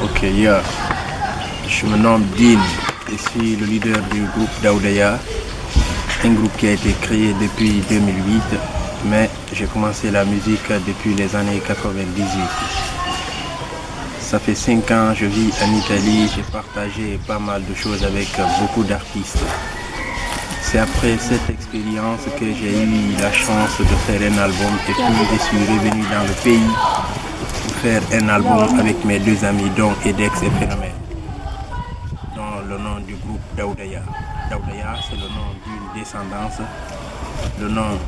Ok, je me nomme Dean, je suis le leader du groupe Daoudaya, un groupe qui a été créé depuis 2008, mais j'ai commencé la musique depuis les années 98. Ça fait 5 ans que je vis en Italie, j'ai partagé pas mal de choses avec beaucoup d'artistes. C'est après cette expérience que j'ai eu la chance de faire un album et puis je suis revenu dans le pays pour faire un album avec mes 2 amis, dont Edex et Phénomène, dans le nom du groupe Daoudaya. Daoudaya, c'est le nom d'une descendance. Le nom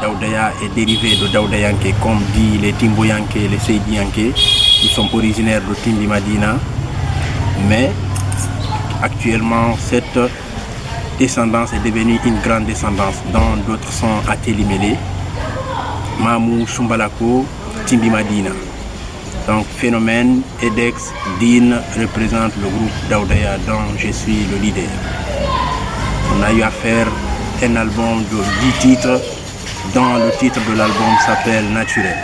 Daoudaya est dérivé de Daoudayanké, comme dit les Timboyanké et les Seydiyanké. Nous sommes originaires de Timbi Madina, mais actuellement cette descendance est devenue une grande descendance, dont d'autres sont à Télimélé, Mamou, Chumbalako, Timbi Madina. Donc Phénomène, Edex, Dean représentent le groupe Daoudaya dont je suis le leader. On a eu à faire un album de 10 titres, dont le titre de l'album s'appelle Naturel.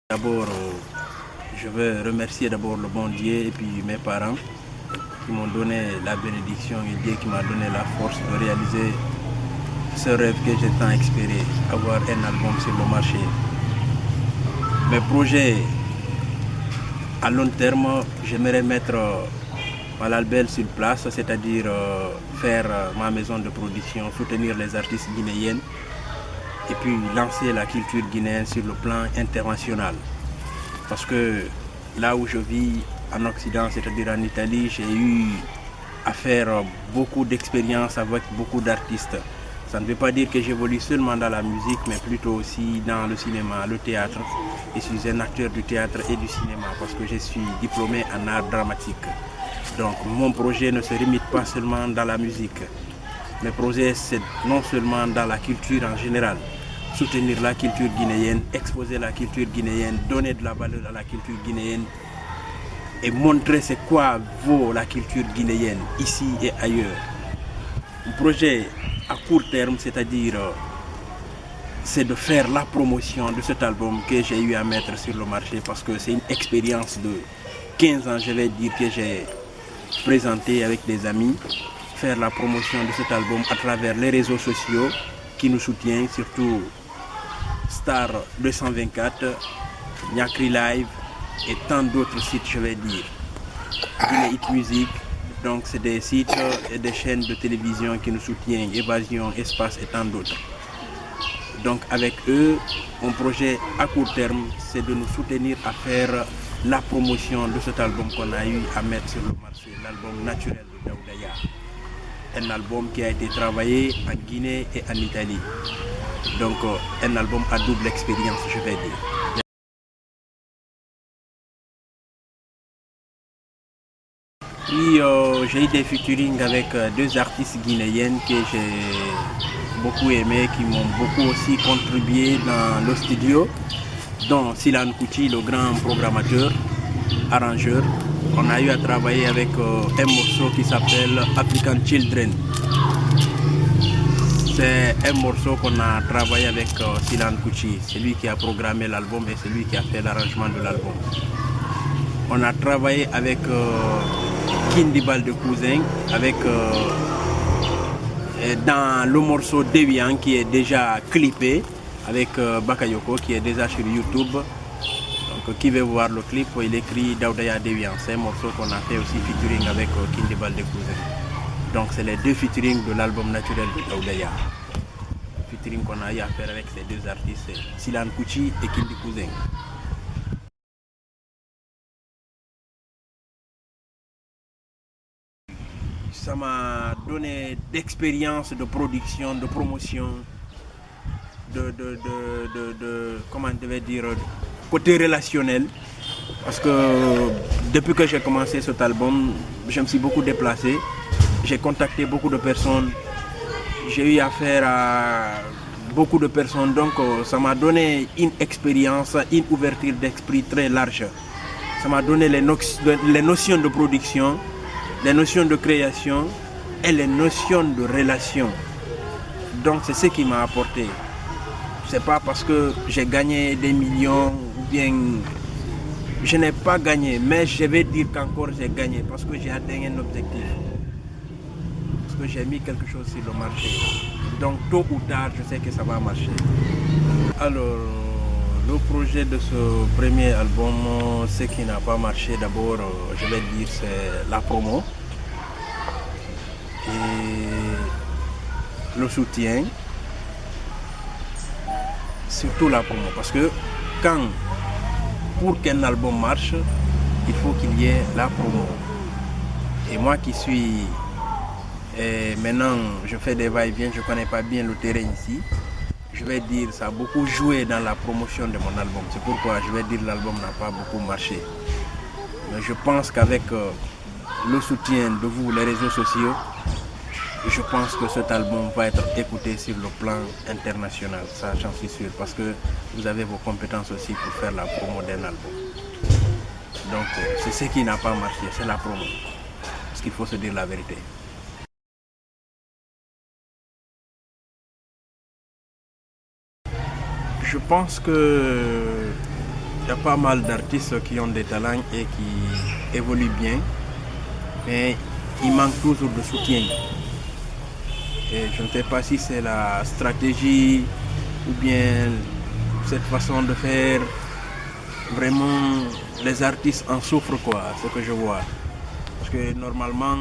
D'abord, je veux remercier d'abord le bon Dieu et puis mes parents qui m'ont donné la bénédiction et Dieu qui m'a donné la force de réaliser ce rêve que j'ai tant espéré, avoir un album sur le marché. Mes projets à long terme, j'aimerais mettre Malalbel sur place, c'est-à-dire faire ma maison de production, soutenir les artistes guinéens et puis lancer la culture guinéenne sur le plan international. Parce que là où je vis en Occident, c'est-à-dire en Italie, j'ai eu à faire beaucoup d'expériences avec beaucoup d'artistes. Ça ne veut pas dire que j'évolue seulement dans la musique, mais plutôt aussi dans le cinéma, le théâtre. Je suis un acteur du théâtre et du cinéma parce que je suis diplômé en art dramatique. Donc mon projet ne se limite pas seulement dans la musique. Mes projets, c'est non seulement dans la culture en général, soutenir la culture guinéenne, exposer la culture guinéenne, donner de la valeur à la culture guinéenne et montrer c'est quoi vaut la culture guinéenne ici et ailleurs. Un projet à court terme, c'est-à-dire c'est de faire la promotion de cet album que j'ai eu à mettre sur le marché parce que c'est une expérience de 15 ans, je vais dire, que j'ai présenté avec des amis, faire la promotion de cet album à travers les réseaux sociaux qui nous soutiennent, surtout Star 224, Nyakri Live et tant d'autres sites, je vais dire. Guinée Hit Music, donc c'est des sites et des chaînes de télévision qui nous soutiennent, Évasion, Espace et tant d'autres. Donc avec eux, mon projet à court terme, c'est de nous soutenir à faire la promotion de cet album qu'on a eu à mettre sur le marché, l'album Naturel de Daoudaya. Un album qui a été travaillé en Guinée et en Italie. Donc un album à double expérience, je vais dire. Puis j'ai eu des featuring avec 2 artistes guinéennes que j'ai beaucoup aimé, qui m'ont beaucoup aussi contribué dans le studio, dont Silan Kouti, le grand programmateur, arrangeur. On a eu à travailler avec un morceau qui s'appelle African Children. C'est un morceau qu'on a travaillé avec Silan Kouti, c'est lui qui a programmé l'album et c'est lui qui a fait l'arrangement de l'album. On a travaillé avec Kindibal de Cousin, avec dans le morceau Devian qui est déjà clippé, avec Bakayoko qui est déjà sur YouTube. Donc qui veut voir le clip, il écrit Daoudaya Devian. C'est un morceau qu'on a fait aussi featuring avec Kindibal de Cousin. Donc c'est les 2 featuring de l'album Naturel de Daoudaya. featuring qu'on a eu à faire avec ces deux artistes, Silan Kouchi et Kindi Cousin. Ça m'a donné d'expérience de production, de promotion, comment on devait dire, côté relationnel. Parce que depuis que j'ai commencé cet album, je me suis beaucoup déplacé. J'ai contacté beaucoup de personnes. J'ai eu affaire à beaucoup de personnes. Donc ça m'a donné une expérience, une ouverture d'esprit très large. Ça m'a donné les notions de production, les notions de création et les notions de relation. Donc c'est ce qui m'a apporté. C'est pas parce que j'ai gagné des millions ou bien je n'ai pas gagné, mais je vais dire qu'encore j'ai gagné parce que j'ai atteint un objectif. Parce que j'ai mis quelque chose sur le marché. Donc tôt ou tard, je sais que ça va marcher. Alors, le projet de ce premier album, ce qui n'a pas marché d'abord, je vais dire, c'est la promo et le soutien. Surtout la promo, parce que pour qu'un album marche, il faut qu'il y ait la promo. Et moi qui suis, maintenant je fais des va-et-vient, je ne connais pas bien le terrain ici, je vais dire ça a beaucoup joué dans la promotion de mon album. C'est pourquoi je vais dire que l'album n'a pas beaucoup marché. Mais je pense qu'avec le soutien de vous, les réseaux sociaux, je pense que cet album va être écouté sur le plan international, ça j'en suis sûr, parce que vous avez vos compétences aussi pour faire la promo d'un album. Donc c'est ce qui n'a pas marché, c'est la promo, parce qu'il faut se dire la vérité. Je pense qu'il y a pas mal d'artistes qui ont des talents et qui évoluent bien, mais il manque toujours de soutien. Et je ne sais pas si c'est la stratégie ou bien cette façon de faire. Vraiment, les artistes en souffrent, quoi, ce que je vois. Parce que normalement,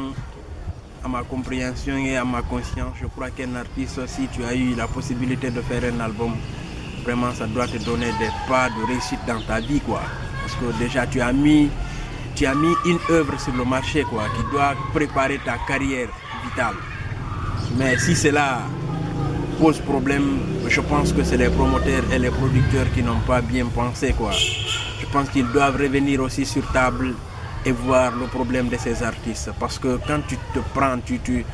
à ma compréhension et à ma conscience, je crois qu'un artiste, si tu as eu la possibilité de faire un album, vraiment ça doit te donner des pas de réussite dans ta vie, quoi. Parce que déjà tu as mis une œuvre sur le marché, quoi, qui doit préparer ta carrière vitale. Mais si cela pose problème, je pense que c'est les promoteurs et les producteurs qui n'ont pas bien pensé, quoi. Je pense qu'ils doivent revenir aussi sur table et voir le problème de ces artistes. Parce que quand tu te prends, tu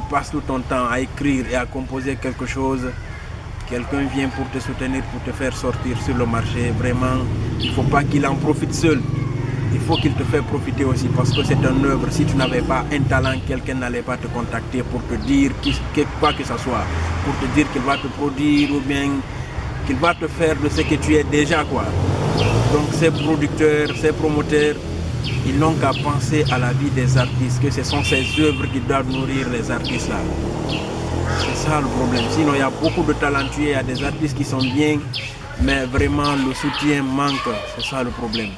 passes tout ton temps à écrire et à composer quelque chose, quelqu'un vient pour te soutenir, pour te faire sortir sur le marché. Vraiment, il ne faut pas qu'il en profite seul. Il faut qu'il te fasse profiter aussi parce que c'est une œuvre. Si tu n'avais pas un talent, quelqu'un n'allait pas te contacter pour te dire quoi que ce soit. Pour te dire qu'il va te produire ou bien qu'il va te faire de ce que tu es déjà, quoi. Donc ces producteurs, ces promoteurs, ils n'ont qu'à penser à la vie des artistes, que ce sont ces œuvres qui doivent nourrir les artistes là. C'est ça le problème. Sinon il y a beaucoup de talentueux, il y a des artistes qui sont bien, mais vraiment le soutien manque. C'est ça le problème.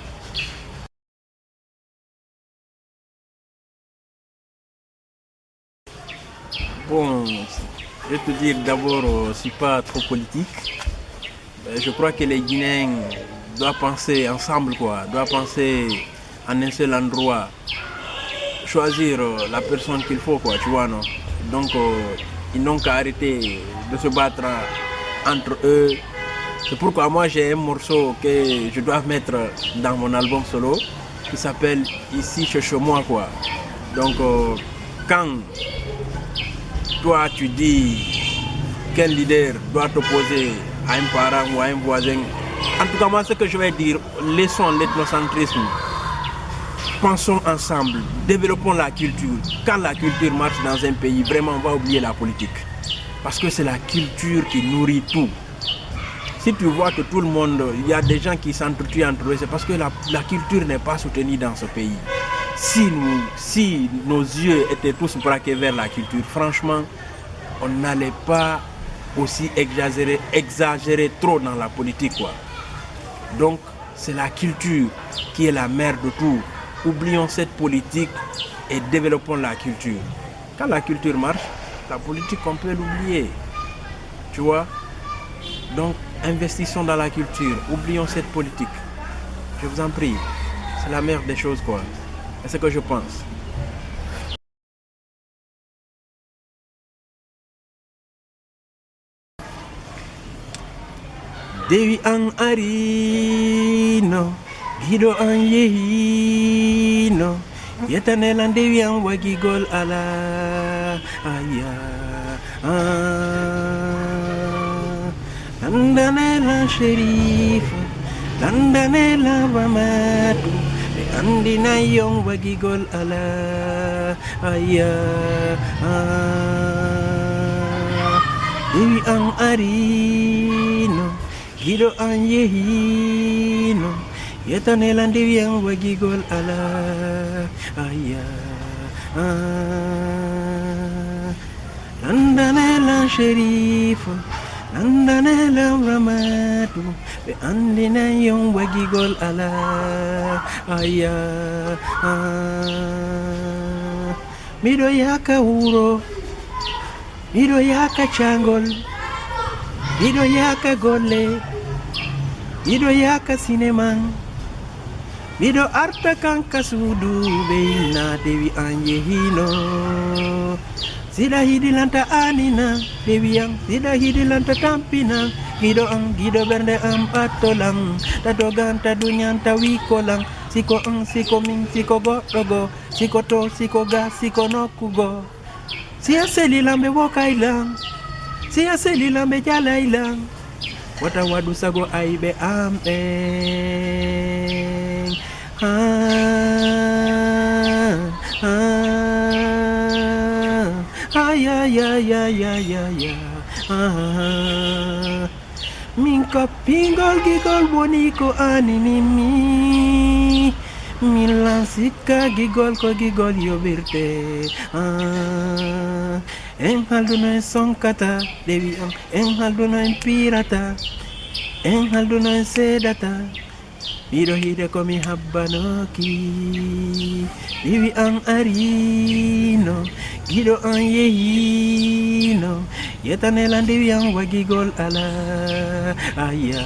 Bon, je vais te dire d'abord, je ne suis pas trop politique. Je crois que les Guinéens doivent penser ensemble, quoi. Doivent penser en un seul endroit. Choisir la personne qu'il faut, quoi, tu vois, non? Donc, ils n'ont qu'à arrêter de se battre entre eux. C'est pourquoi moi j'ai un morceau que je dois mettre dans mon album solo qui s'appelle Ici chez moi, quoi. Donc, quand toi tu dis qu'un leader doit t'opposer à un parent ou à un voisin, en tout cas moi ce que je vais dire, laissons l'ethnocentrisme, pensons ensemble, développons la culture. Quand la culture marche dans un pays, vraiment on va oublier la politique, parce que c'est la culture qui nourrit tout. Si tu vois que tout le monde, il y a des gens qui s'entretuent entre eux, c'est parce que la culture n'est pas soutenue dans ce pays. Si nos yeux étaient tous braqués vers la culture, franchement, on n'allait pas aussi exagérer trop dans la politique, quoi. Donc, c'est la culture qui est la mère de tout. Oublions cette politique et développons la culture. Quand la culture marche, la politique, on peut l'oublier. Tu vois? Donc, investissons dans la culture. Oublions cette politique. Je vous en prie. C'est la meilleure des choses, quoi. C'est ce que je pense. Dewi an arino, gido an yehino, yetanelan dewi an wagigol ala aya. Landanelan sherifa, landanelan ramadu, andina yong wagigol ala aya. Dewi an arino, gido an yehino, yetanelan dewi an wagigol ala aya. Landanelan sherifa, landanelan ramadu, be andina yong wagigol ala aya. Mido yaka uro, mido yaka changol, mido yaka gole, mido yaka sineman, mido arta kanka sudu beina dewi anjehino. Sida hidilanta anina dewi yang, sida hidilanta tampina, gido ang gido berde am patolang, tadoganta dunyanta wikolang, siko ang siko min siko gotogo, siko to siko ga siko nokugo. Siya selilambe wokailang, siya selilambe jalailang, wata wadu sago aibe ampeng. Minka pingol gigol boniko aninimi, milansika gigol ko gigol yobirte. En halduno en sonkata dewi am, en halduno en pirata, en halduno en sedata. Mido hide komi habbanoki, dewi an arino, gido an yehino, yetanelan dewi an wagigol ala aya.